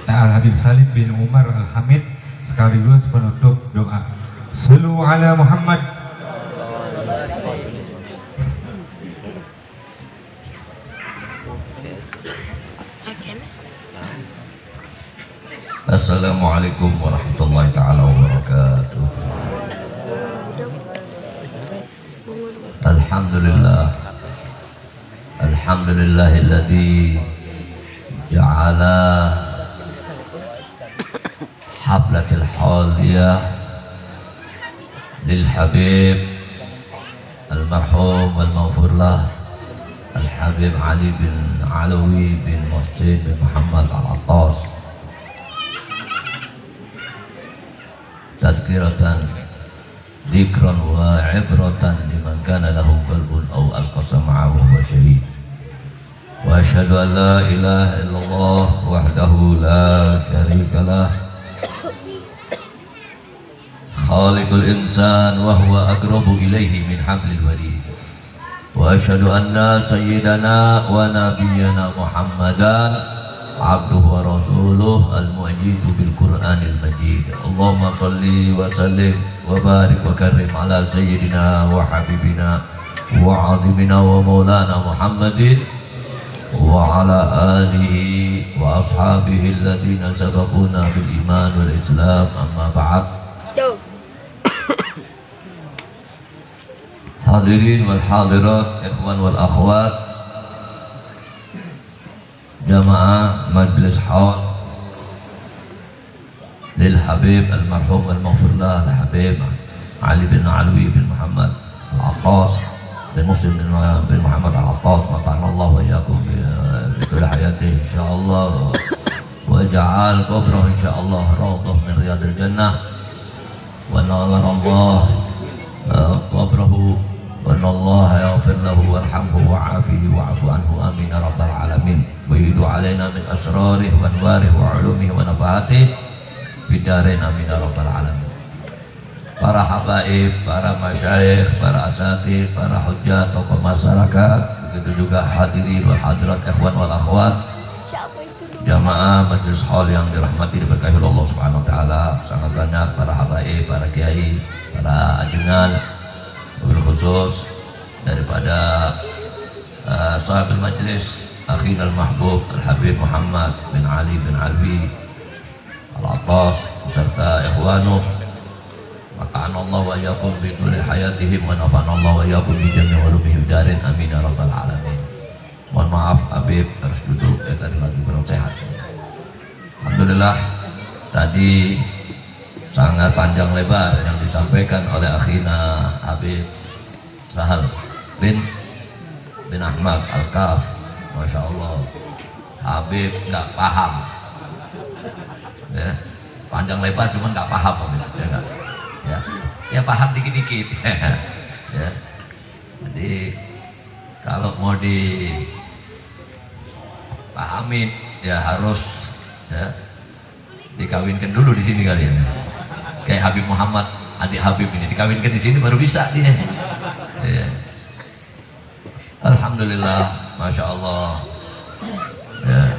Al Habib Salim bin Umar Al-Hamid sekaligus penutup doa. Sallu ala Muhammad. Assalamualaikum warahmatullahi ta'ala wabarakatuh. Alhamdulillah, alhamdulillahilladzi ja'ala hablatil haliyah lil habib al marhum wal maghfur lah al habib Ali bin Alawi bin Muhsin bin Muhammad al-Attas tadkiratan dzikran wa ibratan liman kana lahu qalbun aw alqasa ma'ahu wa syahid. Wa asyhadu an la ilaha illallah wahdahu la syarika lah khaliqul insan wa huwa aqrabu ilaihi min hablil warid. Wa asyhadu anna sayyidana wa nabiyyana Muhammadan abduhu wa rasuluh al-mu'jidu bil Qur'anil Majid. Allahumma salli wa sallim wa barik wa karim ala sayyidina wa habibina wa azimina wa maulana Muhammadin wa ala alihi wa ashabihi alladhina sabaquna bil iman wal islam, amma ba'd. Hadirin wal hadirat, ikhwan wal akhwat, jamaah majlis haul lil habib al marhum al maghfurlah al habib Ali bin Alwi bin Muhammad al-Attas bin Muslim bin Muhammad al-Attas, mata'anallah wa yakum bi kulli hayati insyaallah, wa ja'al qabrah insyaallah rawdah min riyadil jannah, wa nawwar Allah qabrahu, wa nallaha yaghfir lahu warhamhu wa'afihi wa'fu anhu, amin ya rabbal alamin. Wa yudu alaina min asrarih wa anwarih wa ulumihi wa nafahatih bidarain, amin ya rabbal alamin. Para habaib, para masyayikh, para asatidz, para hujjah, tokoh masyarakat, begitu juga hadirin wal hadirat, ikhwan wal akhwat, jamaah majlis haul yang dirahmati diberkahi Allah Subhanahu wa taala. Sangat banyak para habaib, para kiai, para ajengan, wabil khusus daripada sahabat majlis akhina al-mahbub al-habib Muhammad bin Ali bin Alwi al-Attas beserta ikhwanu, mata'anallah wa yakum bi tuli hayatihim wa nafa'anallah wa yakum bi jami' ulumihim darin, amin ya rabbal alamin. Mohon maaf Habib harus duduk, tadi lagi kurang sehat. Alhamdulillah tadi sangat panjang lebar yang disampaikan oleh akhina Habib Sahal bin Ahmad Al-Kaf. Masya Allah, Habib nggak paham ya, panjang lebar cuma nggak paham Habib, ya nggak ya paham dikit-dikit ya. Jadi kalau mau dipahamin ya harus ya dikawinkan dulu di sini kalian. Kayak Habib Muhammad, adik Habib ini dikawinkan di sini baru bisa dia. Ya. Alhamdulillah, masya Allah. Ya,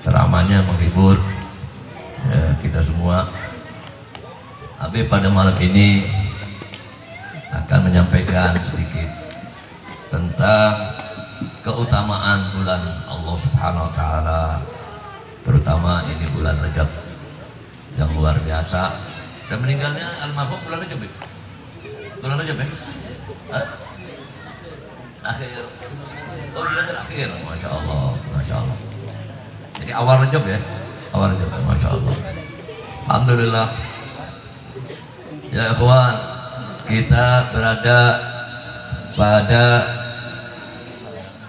ceramahnya menghibur ya, kita semua. Habib pada malam ini akan menyampaikan sedikit tentang keutamaan bulan Allah Subhanahu wa taala, terutama ini bulan Rajab yang luar biasa. Dan meninggalnya almarhum bulan Rajab. Bulan Rajab ya? Hah? Akhir. Oh, bulan terakhir. Masya Allah, masya Allah. Jadi awal Rajab ya? Awal Rajab, masya Allah. Alhamdulillah. Ya ikhwan, kita berada pada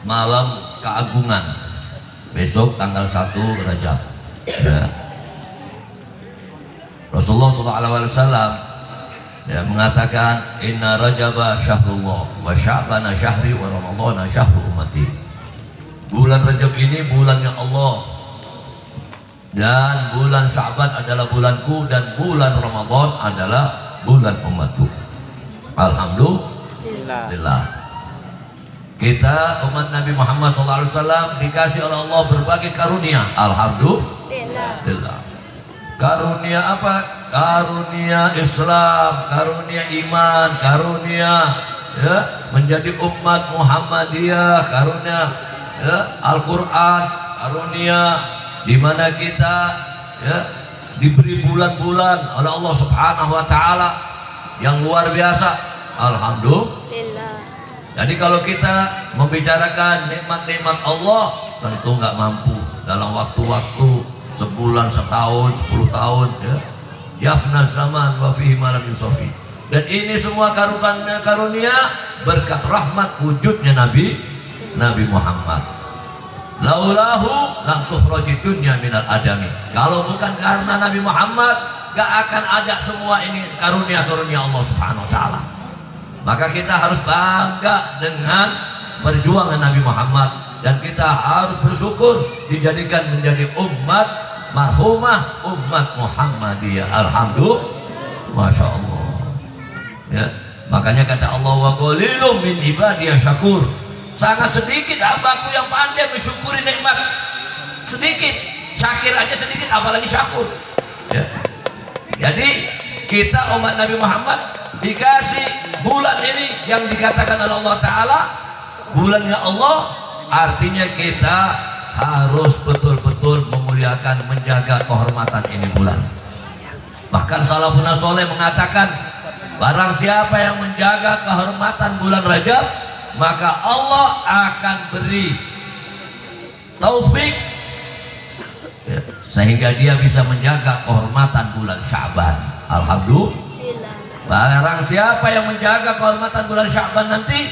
malam keagungan besok tanggal 1 Rajab ya. Rasulullah SAW ya, mengatakan inna rajaba syahrullah wa sya'bana syahri wa ramadhana syahru ummati. Bulan Rajab ini bulannya Allah dan bulan Sya'ban adalah bulanku dan bulan Ramadan adalah bulan umatku. Alhamdulillah. Kita umat Nabi Muhammad SAW dikasih oleh Allah berbagai karunia. Alhamdulillah. lillah. Karunia apa? Karunia Islam, karunia iman, karunia ya menjadi umat Muhammadiyah, karunia ya Al-Qur'an, karunia di mana kita ya diberi bulan-bulan oleh Allah Subhanahu wa taala yang luar biasa. Alhamdulillah. Jadi kalau kita membicarakan nikmat-nikmat Allah tentu nggak mampu dalam waktu-waktu sebulan, setahun, 10 tahun ya. Yafna zaman wa fihi ma lam yusafi. Dan ini semua karunia berkat rahmat wujudnya Nabi Muhammad. Laulahu lam tukhraji dunya minal adami. Kalau bukan karena Nabi Muhammad, gak akan ada semua ini karunia-karunia Allah Subhanahu wa taala. Maka kita harus bangga dengan perjuangan Nabi Muhammad dan kita harus bersyukur dijadikan menjadi umat marhumah, umat Muhammadiyah. Alhamdulillah, masya Allah. Ya, makanya kata Allah wa qalilum min ibadiyah syakur. Sangat sedikit hambaku yang pandai mensyukuri nikmat. Sedikit, syakir aja sedikit, apalagi syakur. Ya. Jadi kita umat Nabi Muhammad dikasih bulan ini yang dikatakan oleh Allah Ta'ala bulannya Allah, artinya kita harus betul-betul memuliakan, menjaga kehormatan ini bulan. Bahkan salafun saleh mengatakan barang siapa yang menjaga kehormatan bulan Rajab, maka Allah akan beri taufik ya, sehingga dia bisa menjaga kehormatan bulan Sya'ban. Alhamdulillah. Barang siapa yang menjaga kehormatan bulan Sya'ban nanti,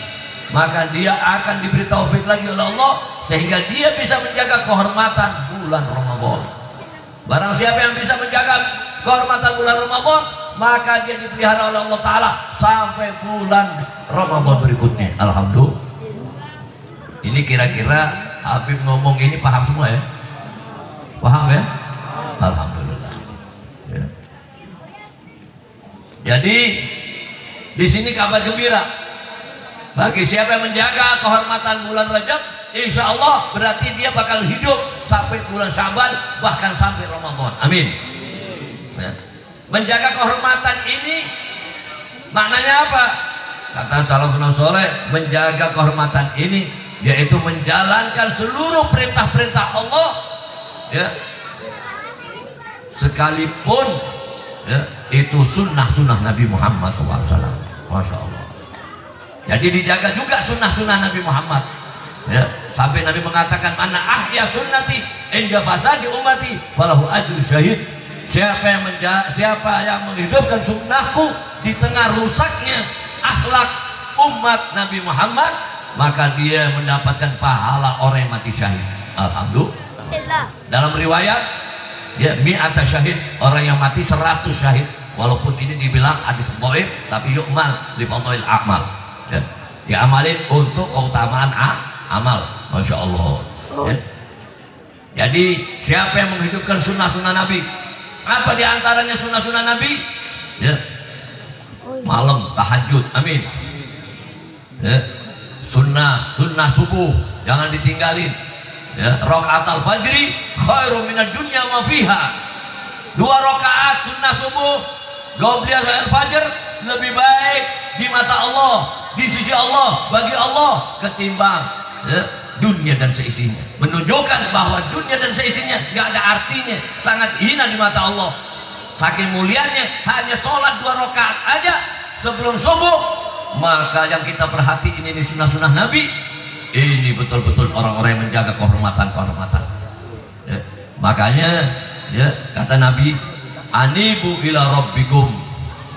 maka dia akan diberi taufik lagi oleh Allah sehingga dia bisa menjaga kehormatan bulan Ramadan. Barang siapa yang bisa menjaga kehormatan bulan Ramadan, maka dia dipelihara oleh Allah Ta'ala sampai bulan Ramadan berikutnya. Alhamdulillah. Ini kira-kira Habib ngomong ini paham semua ya? Paham ya? Alhamdulillah ya. Jadi di sini kabar gembira bagi siapa yang menjaga kehormatan bulan Rajab, insya Allah berarti dia bakal hidup sampai bulan Sya'ban, bahkan sampai Ramadan. Amin ya. Menjaga kehormatan ini maknanya apa? Kata salafun saleh, menjaga kehormatan ini yaitu menjalankan seluruh perintah-perintah Allah ya, sekalipun ya, itu sunnah-sunnah Nabi Muhammad SAW. Masya Allah. Jadi dijaga juga sunnah-sunnah Nabi Muhammad ya, sampai Nabi mengatakan mana ahya sunnati inda fasadi ummati falahu ajru syahid. Siapa yang menghidupkan sunnahku di tengah rusaknya akhlak umat Nabi Muhammad, maka dia mendapatkan pahala orang yang mati syahid. Alhamdulillah. Dalam riwayat ya, mi'ata syahid, orang yang mati 100 syahid. Walaupun ini dibilang hadis dhaif, tapi yu'mal li fadhail amal ya, diamalin untuk keutamaan amal. Masya Allah ya. Jadi siapa yang menghidupkan sunnah-sunnah Nabi, apa diantaranya sunnah-sunnah Nabi ya, malam tahajud, amin ya, sunnah subuh jangan ditinggalin ya, rakaat al-fajri khairum minad dunya wa fiha. 2 rakaat sunnah subuh qobliyah al-fajr lebih baik di mata Allah, di sisi Allah, bagi Allah ketimbang ya, dunia dan seisinya. Menunjukkan bahwa dunia dan seisinya gak ada artinya, sangat hina di mata Allah. Saking mulianya hanya sholat 2 rakaat aja sebelum subuh. Maka yang kita perhatiin ini sunnah-sunnah Nabi, ini betul-betul orang-orang yang menjaga kehormatan ya. Makanya ya, kata Nabi, anibu ila rabbikum,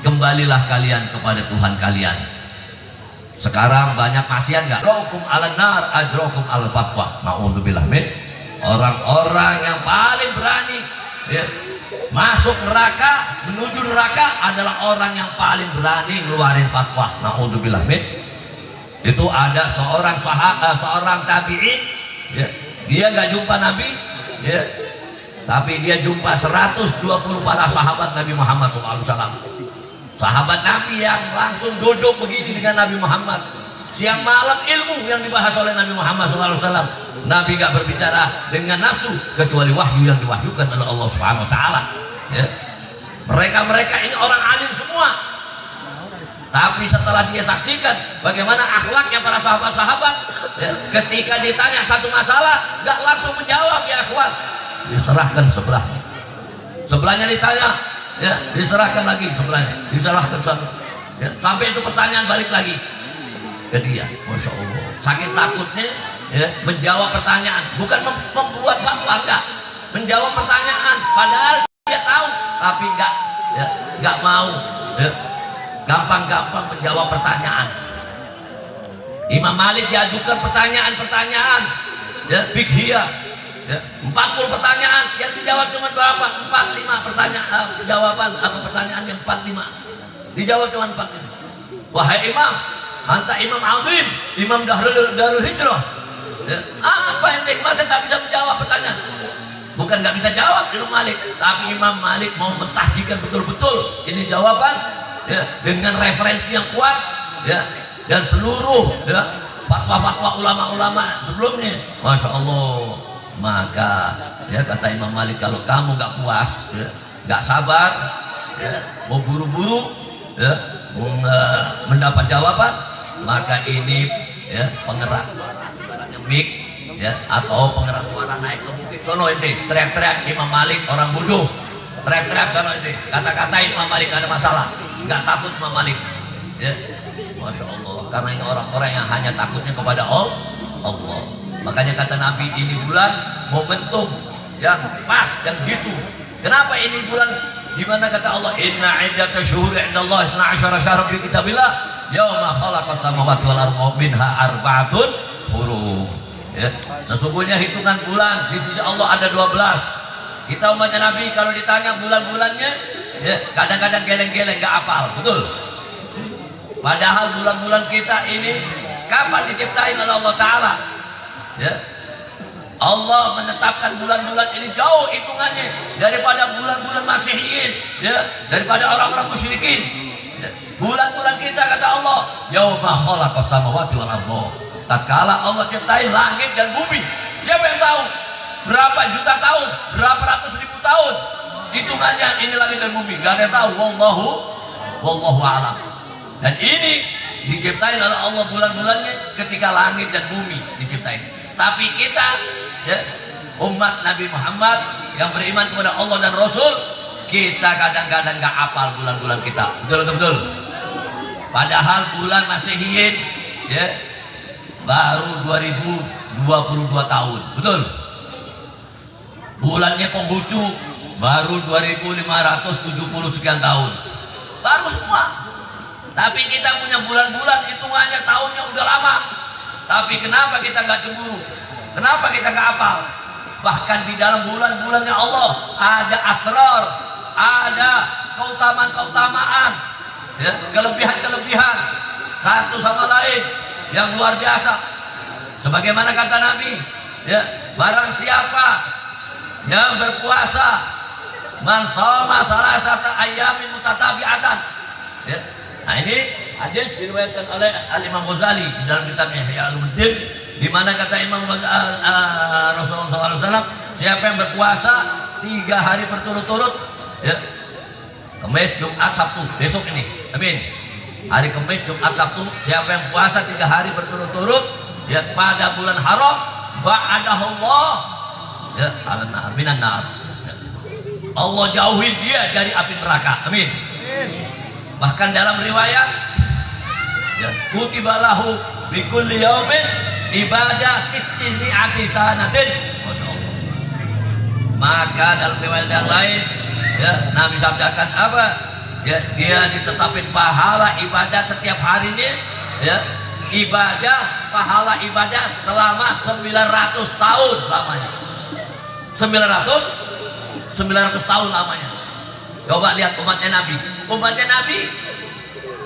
kembalilah kalian kepada Tuhan kalian. Sekarang banyak maksiat nggak? Ajrokum ala nar, ajrokum al fatwa. Naudzubillah min. Orang-orang yang paling berani ya, masuk neraka, menuju neraka adalah orang yang paling berani ngeluarin fatwa. Naudzubillah min. Itu ada seorang seorang tabi'in ya, dia nggak jumpa Nabi ya, tapi dia jumpa 120 para sahabat Nabi Muhammad SAW. Sahabat Nabi yang langsung duduk begini dengan Nabi Muhammad Siang malam ilmu yang dibahas oleh Nabi Muhammad SAW. Nabi gak berbicara dengan nafsu kecuali wahyu yang diwahyukan oleh Allah Subhanahu Wa Taala. Ya. Mereka ini orang alim semua. Tapi setelah dia saksikan bagaimana akhlaknya para sahabat-sahabat, ya, ketika ditanya satu masalah gak langsung menjawab, ya akhwat, diserahkan sebelahnya. Sebelahnya ditanya, ya, diserahkan lagi sebelahnya, diserahkan ya, sampai itu pertanyaan balik lagi ke dia. Masya Allah, saking takutnya, ya, menjawab pertanyaan, bukan membuat fatwa, enggak, menjawab pertanyaan, padahal dia tahu, tapi enggak, ya, enggak mau, ya, gampang-gampang menjawab pertanyaan. Imam Malik diajukan pertanyaan-pertanyaan, ya, fiqhiyah, ya, 40 pertanyaan, yang dijawab cuma berapa? 4-5 pertanyaan, jawaban atau pertanyaan yang 4-5, dijawab cuma 4-5. Wahai imam, anta imam azim, imam darul hijrah, ya, apa ente masa tak bisa menjawab pertanyaan? Bukan nggak bisa jawab Imam Malik, tapi Imam Malik mau mentahdikan betul-betul ini jawaban, ya, dengan referensi yang kuat, ya, dan seluruh, ya, fatwa-fatwa ulama-ulama sebelumnya. Masya Allah. Maka, ya, kata Imam Malik, kalau kamu nggak puas, ya, nggak sabar, ya, mau buru-buru, ya, mendapat jawaban, maka ini, ya, pengeras suaranya mic, ya, atau pengeras suara naik ke bukit sono ente teriak-teriak Imam Malik orang bodoh, teriak-teriak sono ente kata-katain Imam Malik, ada masalah, nggak takut Imam Malik, ya. Masya Allah, karena ini orang-orang yang hanya takutnya kepada Allah. Makanya kata Nabi, ini bulan momentum yang pas, yang gitu. Kenapa ini bulan? Dimana kata Allah, inna iddata syuhuri indallahi 12 syahran fi kitabillah yauma khalaqas samawati wal arda minha arba'atun hurum. Ya, sesungguhnya hitungan bulan di sisi Allah ada 12. Kita umatnya Nabi kalau ditanya bulan-bulannya, ya, kadang-kadang geleng-geleng nggak hafal, betul. Padahal bulan-bulan kita ini kapan diciptain oleh Allah Ta'ala, ya. Allah menetapkan bulan-bulan ini jauh hitungannya daripada bulan-bulan Masehiyin, ya, daripada orang-orang musyrikin. Ya. Bulan-bulan kita kata Allah, yauma khalaqas samawati wal arda. Tatkala Allah ciptain langit dan bumi. Siapa yang tahu? Berapa juta tahun? Berapa ratus ribu tahun? Hitungannya ini langit dan bumi. Gak ada yang tahu. Wallahu a'lam. Dan ini diciptain oleh Allah bulan-bulannya ketika langit dan bumi diciptain. Tapi kita, ya, umat Nabi Muhammad yang beriman kepada Allah dan Rasul, kita kadang-kadang gak hafal bulan-bulan kita. Betul. Padahal bulan Masehiyin, ya, baru 2022 tahun, betul. Bulannya Konghucu baru 2570 sekian tahun, baru semua. Tapi kita punya bulan-bulan hitungannya tahunnya udah lama. Tapi kenapa kita nggak cemburu? Kenapa kita nggak hafal? Bahkan di dalam bulan-bulannya Allah ada asrar, ada keutamaan-keutamaan, ya, kelebihan-kelebihan satu sama lain yang luar biasa. Sebagaimana kata Nabi, ya, barang siapa yang berpuasa, man shoma salasata ayyamin mutatabi'atan, ya. Nah, ini hadis diriwayatkan oleh Al-Imam Ghazali di dalam kitabnya Ihya Ulumuddin, di mana kata Imam Rasulullah SAW, siapa yang berpuasa 3 hari berturut-turut, ya, Kamis, Jumat, Sabtu, besok ini, amin. Hari Kamis, Jumat, Sabtu, siapa yang puasa 3 hari berturut-turut, ya, pada bulan haram, ba'adahullah, ya, ala minan nar, ya. Allah jauhi dia dari api neraka, amin. Bahkan dalam riwayat, ya, kutiba lahu bi kulli yaumin ibadah istihmi'ati sanatin. Masya Allah. Maka dalam riwayat yang lain, ya, Nabi sabdakan apa? Ya, dia ditetapin pahala ibadah setiap harinya, ya, ibadah, pahala ibadah selama 900 tahun lamanya. 900 tahun lamanya. Coba lihat umatnya Nabi. Umatnya Nabi,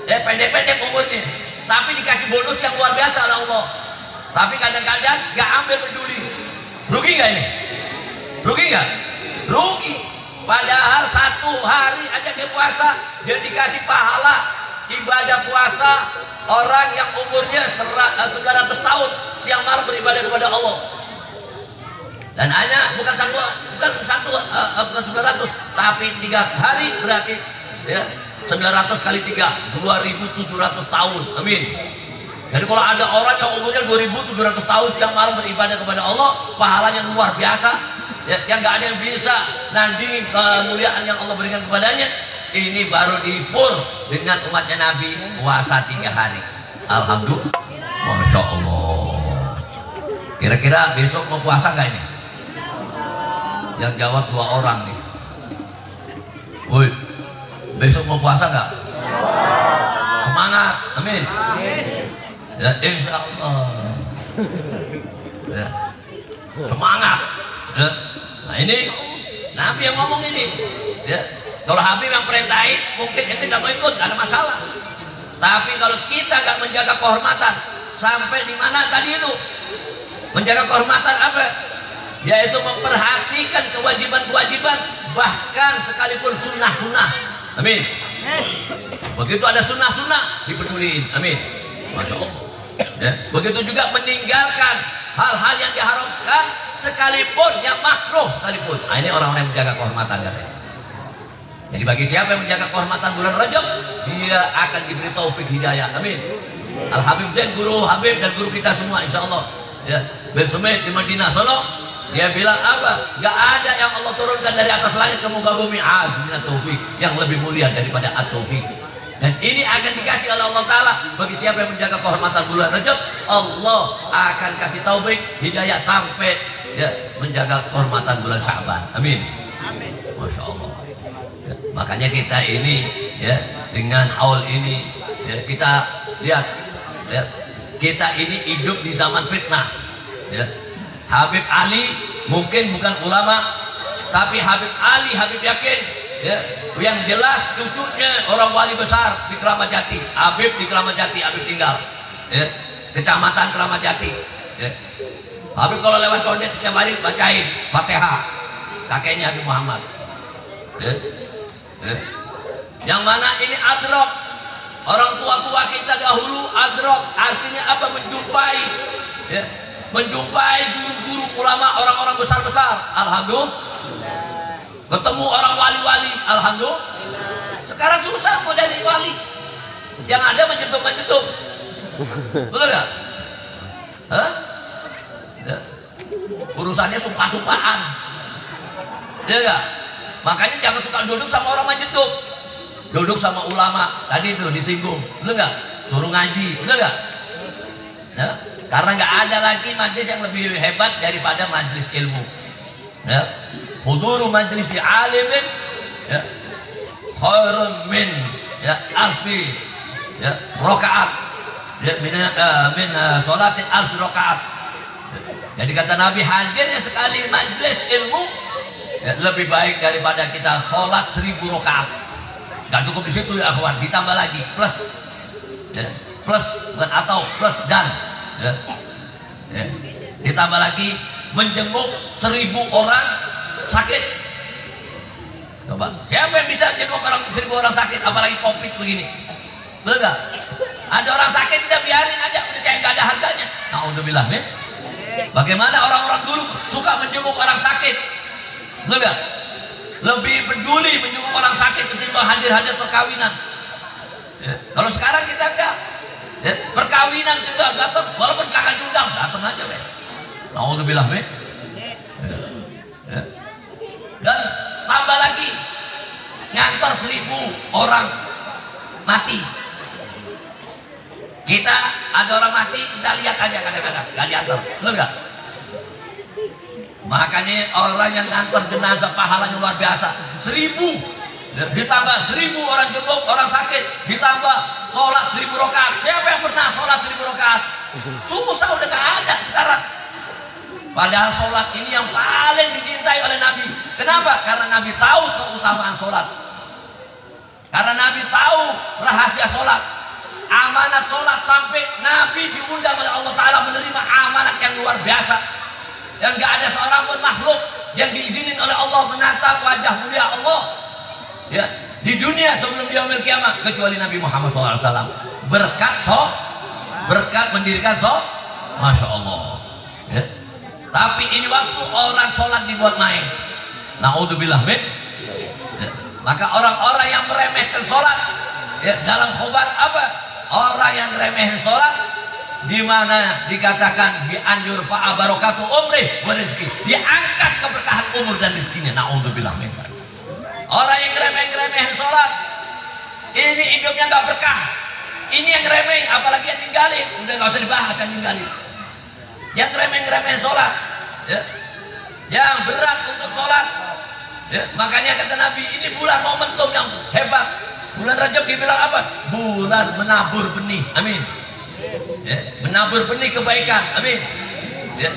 pendek-pendek umurnya, tapi dikasih bonus yang luar biasa oleh Allah. Tapi kadang-kadang gak ambil peduli. Rugi gak ini? Rugi gak? Rugi. Padahal 1 hari aja dia puasa, dia dikasih pahala ibadah puasa orang yang umurnya 900 tahun siang malam beribadah kepada Allah. Dan hanya bukan 900, tapi 3 hari berarti ya 900 kali 3 2700 tahun. Amin. Jadi kalau ada orang yang umurnya 2700 tahun siang malam beribadah kepada Allah, pahalanya luar biasa ya, yang gak ada yang bisa nandingin kemuliaan yang Allah berikan kepadanya. Ini baru difur dengan umatnya Nabi puasa 3 hari. Alhamdulillah, Masya Allah. Kira-kira besok mau puasa gak ini? Yang jawab 2 orang nih. Woi, besok mau puasa gak? Semangat, amin. Ya, insya Allah. Ya. Semangat. Ya. Nah ini Nabi yang ngomong ini. Ya. Kalau Habib yang perintahin, mungkin kita tidak mau ikut, tidak ada masalah. Tapi kalau kita nggak menjaga kehormatan, sampai di mana tadi itu? Menjaga kehormatan apa? Yaitu memperhatikan kewajiban-kewajiban, bahkan sekalipun sunnah-sunnah. Amin. Begitu ada sunnah-sunnah, dipeduliin. Amin. Masya Allah. Ya. Begitu juga meninggalkan hal-hal yang diharamkan, sekalipun yang makruh sekalipun. Nah, ini orang-orang yang menjaga kehormatan katanya. Jadi bagi siapa yang menjaga kehormatan bulan Rajab, dia akan diberi taufik hidayah. Amin. Al Habib Zain, guru Habib dan guru kita semua, insya Allah. Ya, Ben Sumait di Madinah Solo, dia bilang apa? Gak ada yang Allah turunkan dari atas langit ke muka bumi azminat taufik yang lebih mulia daripada at-taufik. Dan ini akan dikasih oleh Allah Ta'ala bagi siapa yang menjaga kehormatan bulan Rajab. Allah akan kasih taufik hidayah sampai ya, menjaga kehormatan bulan Sya'ban. Amin. Amin. Masya Allah. Ya, makanya kita ini ya dengan haul ini ya, kita lihat ya, kita ini hidup di zaman fitnah ya. Habib Ali mungkin bukan ulama, tapi Habib Ali, Habib yakin ya, yang jelas cucunya orang wali besar di Keramat Jati. Habib di Keramat Jati, Habib tinggal ya, kecamatan Keramat Jati ya. Habib kalau lewat condet setiap hari bacain Fatihah, kakeknya Habib Muhammad ya. Yang mana ini adrok, orang tua-tua kita dahulu adrok, artinya apa? Menjumpai ya, menjumpai guru-guru ulama, orang-orang besar-besar. Alhamdulillah. Ketemu orang wali-wali. Alhamdulillah. Sekarang susah mau jadi wali, yang ada menjetuk-menjetuk. Betul gak? Hah? Ya. Urusannya sumpah-sumpahan. Ya gak? Makanya jangan suka duduk sama orang menjetuk. Duduk sama ulama. Tadi itu disinggung. Betul gak? Suruh ngaji. Betul gak? Ya. Karena nggak ada lagi majlis yang lebih hebat daripada majlis ilmu. Ya. Huduru majlis alimin ya, khairun min ya alfi ya rakaat ya, min sholatin alfi rakaat. Jadi kata Nabi, hadirnya sekali majlis ilmu ya, lebih baik daripada kita sholat 1000 rakaat. Gak cukup di situ ya akhwan, ditambah lagi plus ya, plus bukan atau plus dan ya, ya. Ditambah lagi menjenguk 1000 orang sakit. Coba siapa yang bisa jenguk 1000 orang sakit, apalagi covid begini? Betul gak? Ada orang sakit kita biarin aja, udah kayak gak ada harganya. Na'udzubillah min. Bagaimana orang-orang dulu suka menjenguk orang sakit? Betul gak? Lebih peduli menjenguk orang sakit ketimbang hadir-hadir perkawinan ya. Kalau sekarang kita enggak ya, perkawinan kita datang walaupun kagak diundang, datang aja be. Na'udzubillah be. Ya. Ya. Dan tambah lagi ngantor 1000 orang mati. Kita ada orang mati, kita lihat aja kadang-kadang gak diantar, betul gak? Makanya orang yang ngantor jenazah pahalanya luar biasa. 1000 ditambah 1000 orang jenguk orang sakit, ditambah sholat 1000 rakaat. Siapa yang pernah sholat 1000 rakaat? Susah, udah gak ada sekarang. Padahal sholat ini yang paling dicintai oleh Nabi. Kenapa? Karena Nabi tahu keutamaan sholat. Karena Nabi tahu rahasia sholat, amanat sholat, sampai Nabi diundang oleh Allah Ta'ala menerima amanat yang luar biasa. Yang gak ada seorang pun makhluk yang diizinin oleh Allah menatap wajah mulia Allah ya di dunia sebelum yaumil kiamat kecuali Nabi Muhammad SAW. Berkat mendirikan Masya Allah. Ya. Tapi ini waktu orang sholat dibuat main. Naudzubillah min. Ya. Maka orang-orang yang meremehkan sholat, ya, dalam khobar apa? Orang yang meremehkan sholat, di mana dikatakan dianjur fa'a barakatuh umri wa rizki, diangkat keberkahan umur dan rezekinya. Naudzubillah min. Orang yang remeh-remehin sholat, ini hidupnya nggak berkah. Ini yang remeh, apalagi yang tinggalin, udah nggak usah dibahas yang tinggalin. Yang remeh-remehin sholat, ya, yang berat untuk sholat, ya, makanya kata Nabi, ini bulan momentum yang hebat. Bulan Rajab dibilang apa? Bulan menabur benih, amin. Ya, menabur benih kebaikan, amin. Ya,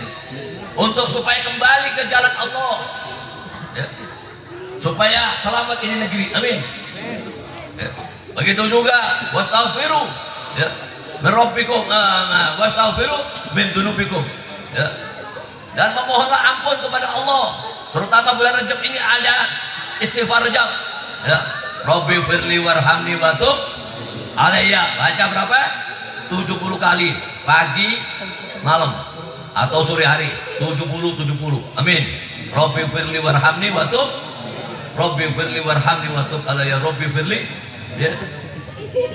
untuk supaya kembali ke jalan Allah, ya, supaya selamat ini negeri, amin. Ya. Begitu juga wastaghfiru, ya, min rabbikum wastaghfiru min dunubikum, ya, dan memohonlah ampun kepada Allah, terutama bulan Rajab ini ada istighfar Rajab, ya, Rabbi firli warhamni wa tub alayya, baca berapa? 70 kali pagi malam atau sore hari, 70, amin. Rabbi firli warhamni wa tub, Rabbi firli warhamni wa tub alayya, Rabbi firli, ya.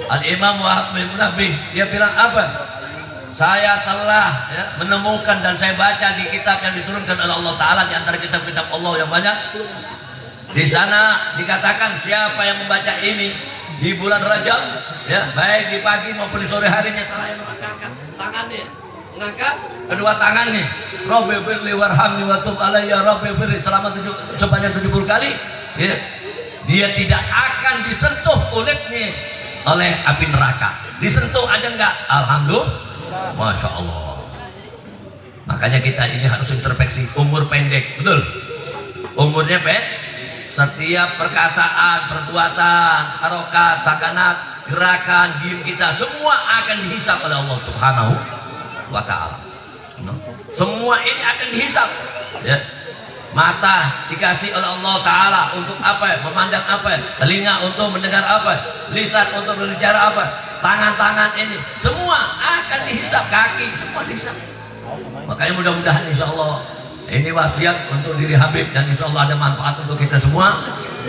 Al-Imam Wahab bin Munabbih dia bilang apa? Saya telah, ya, menemukan dan saya baca di kitab yang diturunkan oleh Allah Ta'ala, di antara kitab-kitab Allah yang banyak. Di sana dikatakan siapa yang membaca ini di bulan Rajab, ya, baik di pagi maupun di sore harinya, seraya mengangkat tangannya, mengangkat kedua tangannya, Rabbi firli warhamni wa tub alayya, Rabbi firli, selama sebanyak 70 kali, ya, dia tidak akan disentuh kulitnya oleh api neraka. Disentuh aja enggak, alhamdulillah, Masya Allah. Makanya kita ini harus introspeksi. Umur pendek, betul, umurnya pendek. Setiap perkataan, perbuatan, harokat, sakanat, gerakan, diem kita semua akan dihisap oleh Allah Subhanahu wa Ta'ala. Semua ini akan dihisap, ya. Mata dikasih oleh Allah Ta'ala untuk apa? Memandang apa? Telinga untuk mendengar apa? Lisan untuk berbicara apa? Tangan-tangan ini semua akan dihisap, kaki semua dihisap. Makanya mudah-mudahan insya Allah ini wasiat untuk diri Habib, dan insya Allah ada manfaat untuk kita semua,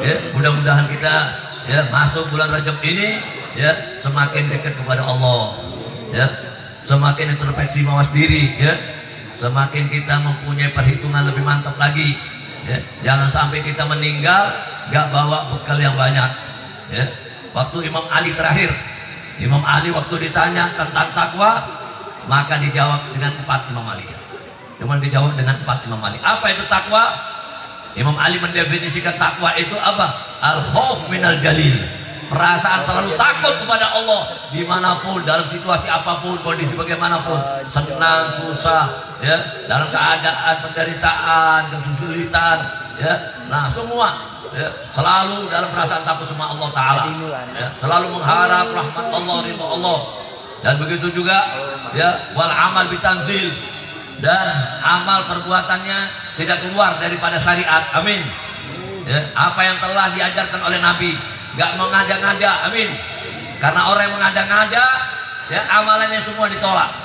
ya. Mudah-mudahan kita, ya, masuk bulan Rajab ini, ya, semakin dekat kepada Allah, ya, semakin introspeksi mawas diri, ya, semakin kita mempunyai perhitungan lebih mantap lagi, ya. Jangan sampai kita meninggal gak bawa bekal yang banyak, ya. Waktu Imam Ali terakhir, Imam Ali waktu ditanya tentang takwa, maka dijawab dengan 4 Imam Ali. Cuma dijawab dengan 4 Imam Ali. Apa itu takwa? Imam Ali mendefinisikan takwa itu apa? Al-khauf minal jalil, perasaan selalu takut kepada Allah dimanapun, dalam situasi apapun, kondisi bagaimanapun, senang, susah, ya, dalam keadaan penderitaan, kesulitan, ya, nah semua, ya, selalu dalam perasaan takut sama Allah Ta'ala, ya, selalu mengharap rahmat Allah, ridha Allah. Dan begitu juga, ya, wal amal bitanzil, dan amal perbuatannya tidak keluar daripada syariat, amin, ya, apa yang telah diajarkan oleh Nabi, gak mengada-ngada, amin. Karena orang yang mengada-ngada, ya, amalannya semua ditolak.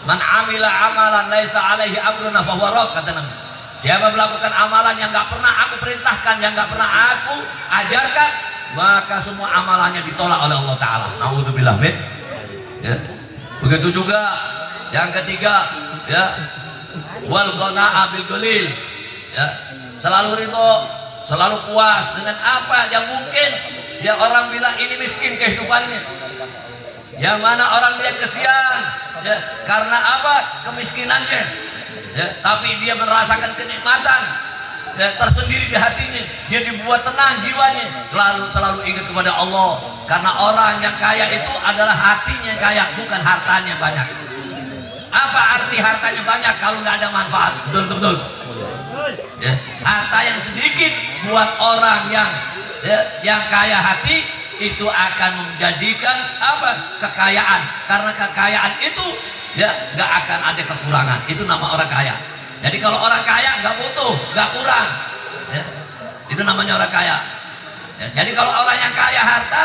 Man amila amalan laisa alaihi amruna fahuwa rad, kata Nabi. Siapa melakukan amalan yang gak pernah aku perintahkan, yang gak pernah aku ajarkan, maka semua amalannya ditolak oleh Allah Ta'ala. Naudzubillah min. Ya. Begitu juga yang ketiga, ya, wal qana'a bil qalil, ya, selalu ridho, selalu puas dengan apa yang mungkin, ya, orang bilang ini miskin kehidupannya, yang mana orang lihat kesian, ya, karena apa? Kemiskinannya, ya, tapi dia merasakan kenikmatan, ya, tersendiri di hatinya, dia dibuat tenang jiwanya, selalu ingat kepada Allah. Karena orang yang kaya itu adalah hatinya kaya, bukan hartanya banyak. Apa arti hartanya banyak kalau nggak ada manfaat? Betul. Ya, harta yang sedikit buat orang yang, ya, yang kaya hati itu akan menjadikan apa? Kekayaan. Karena kekayaan itu, ya, nggak akan ada kekurangan. Itu nama orang kaya. Jadi kalau orang kaya nggak butuh, nggak kurang, ya, itu namanya orang kaya. Ya, jadi kalau orang yang kaya harta,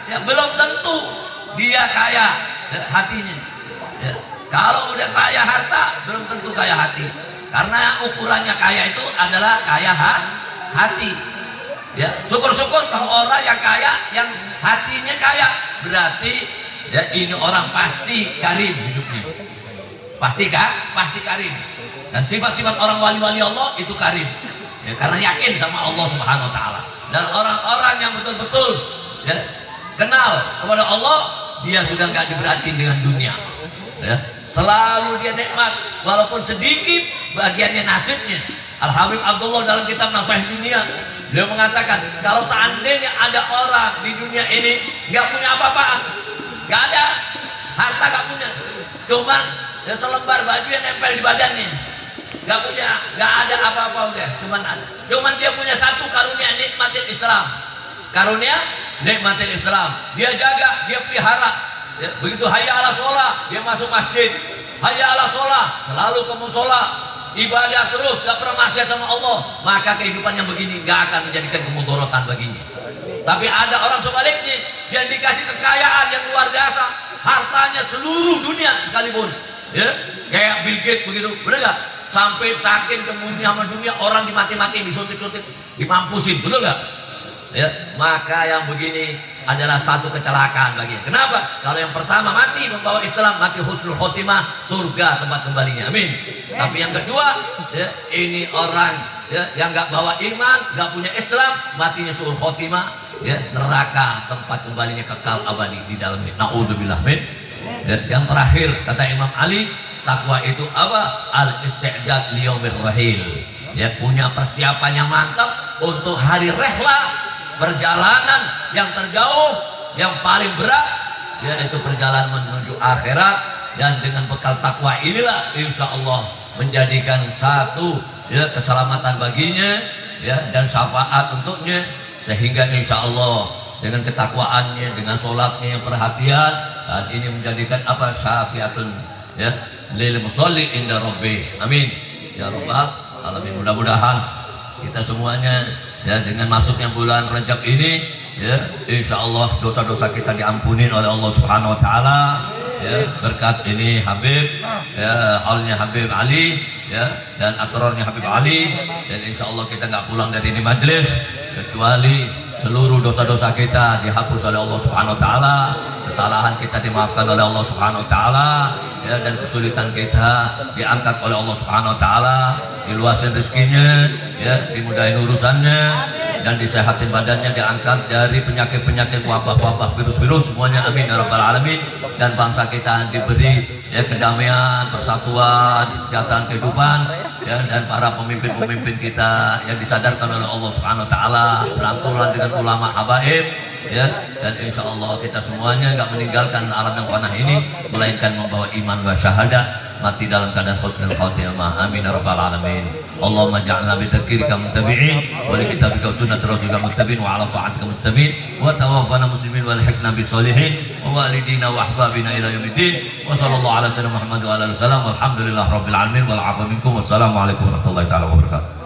ya belum tentu dia kaya hatinya. Ya, kalau udah kaya harta, belum tentu kaya hati. Karena ukurannya kaya itu adalah kaya hati. Ya, syukur-syukur kalau orang yang kaya, yang hatinya kaya, berarti ya ini orang pasti karim hidupnya. Pasti karim. Dan sifat-sifat orang wali-wali Allah itu karim. Ya, karena yakin sama Allah Subhanahu wa taala. Dan orang-orang yang betul-betul ya, kenal kepada Allah, dia sudah nggak diberatin dengan dunia. Ya, selalu dia nikmat walaupun sedikit bagiannya nasibnya. Al-Habib Abdullah dalam kitab Nasihat Dunia, beliau mengatakan kalau seandainya ada orang di dunia ini nggak punya apa-apaan, nggak ada harta, nggak punya, cuman ya selembar baju yang nempel di badannya, nggak ada apa-apa udah, cuman dia punya satu karunia, nikmatin Islam. Karunia nikmatin Islam, dia jaga, dia pelihara. Ya, begitu hayya ala sholah, dia masuk masjid. Hayya ala sholah, selalu ke musola, ibadah terus, gak pernah maksiat sama Allah. Maka kehidupan yang begini gak akan menjadikan kemudorotan baginya. Tapi ada orang sebaliknya yang dikasih kekayaan yang luar biasa, hartanya seluruh dunia sekalipun, ya, kayak Bill Gates begitu, bener gak? Sampai saking kemudian sama dunia, orang dimati-matiin, disuntik-suntik, dimampusin, betul gak? Ya, maka yang begini adalah satu kecelakaan baginya. Kenapa? Kalau yang pertama mati membawa Islam, mati husnul khotimah, surga tempat kembalinya, amin. Tapi yang kedua, ya, ini orang ya, yang nggak bawa iman, nggak punya Islam, matinya suul khotimah, ya, neraka tempat kembalinya kekal abadi di dalamnya. Naudzubillah min. Ya, yang terakhir kata Imam Ali, takwa itu apa? Al-isti'dad liyaumir rahil. Ya, punya persiapan yang mantap untuk hari rehla, perjalanan yang terjauh, yang paling berat, yaitu perjalanan menuju akhirat. Dan dengan bekal takwa inilah insya Allah menjadikan satu ya, keselamatan baginya ya, dan syafaat untuknya, sehingga insya Allah dengan ketakwaannya, dengan sholatnya yang perhatian, dan ini menjadikan apa? Syafiatun ya lil musolli inda rabbih, amin ya rabbal alamin. Mudah-mudahan kita semuanya ya dengan masuknya bulan Rajab ini ya insya Allah dosa-dosa kita diampuni oleh Allah Subhanahu wa taala ya, berkat ini Habib ya, halnya Habib Ali ya, dan asrarnya Habib Ali. Dan insya Allah kita nggak pulang dari ini majelis kecuali seluruh dosa-dosa kita dihapus oleh Allah Subhanahu wa taala, kesalahan kita dimaafkan oleh Allah Subhanahu wa taala ya, dan kesulitan kita diangkat oleh Allah Subhanahu wa taala, diluasin rezekinya ya, dimudahin urusannya, dan disehatin badannya, diangkat dari penyakit-penyakit, wabah-wabah, virus-virus semuanya, amin ya rabbal alamin. Dan bangsa kita diberi ya kedamaian, persatuan, kesejahteraan kehidupan ya, dan para pemimpin-pemimpin kita yang disadarkan oleh Allah Subhanahu wa taala, berangkulan dengan ulama habaib ya, dan insya Allah kita semuanya nggak meninggalkan alam yang panah ini, melainkan membawa iman wa syahadah, mati dalam keadaan husnul khatimah, amin ya rabbal alamin. Allahumma ja'alna bi tadhkirika muttabi'in wa li kitabika wa sunnati rasulika muttabi'in wa ala ta'atika muttabi'in wa tawaffana muslimin wa alhiqna bis solihin wa walidina wa ahbabina ila yaumiddin wa sallallahu ala sayyidina Muhammad wa ala alihi wasallam walhamdulillahi rabbil alamin wal 'afwa minkum wassalamu alaikum warahmatullahi taala wabarakatuh.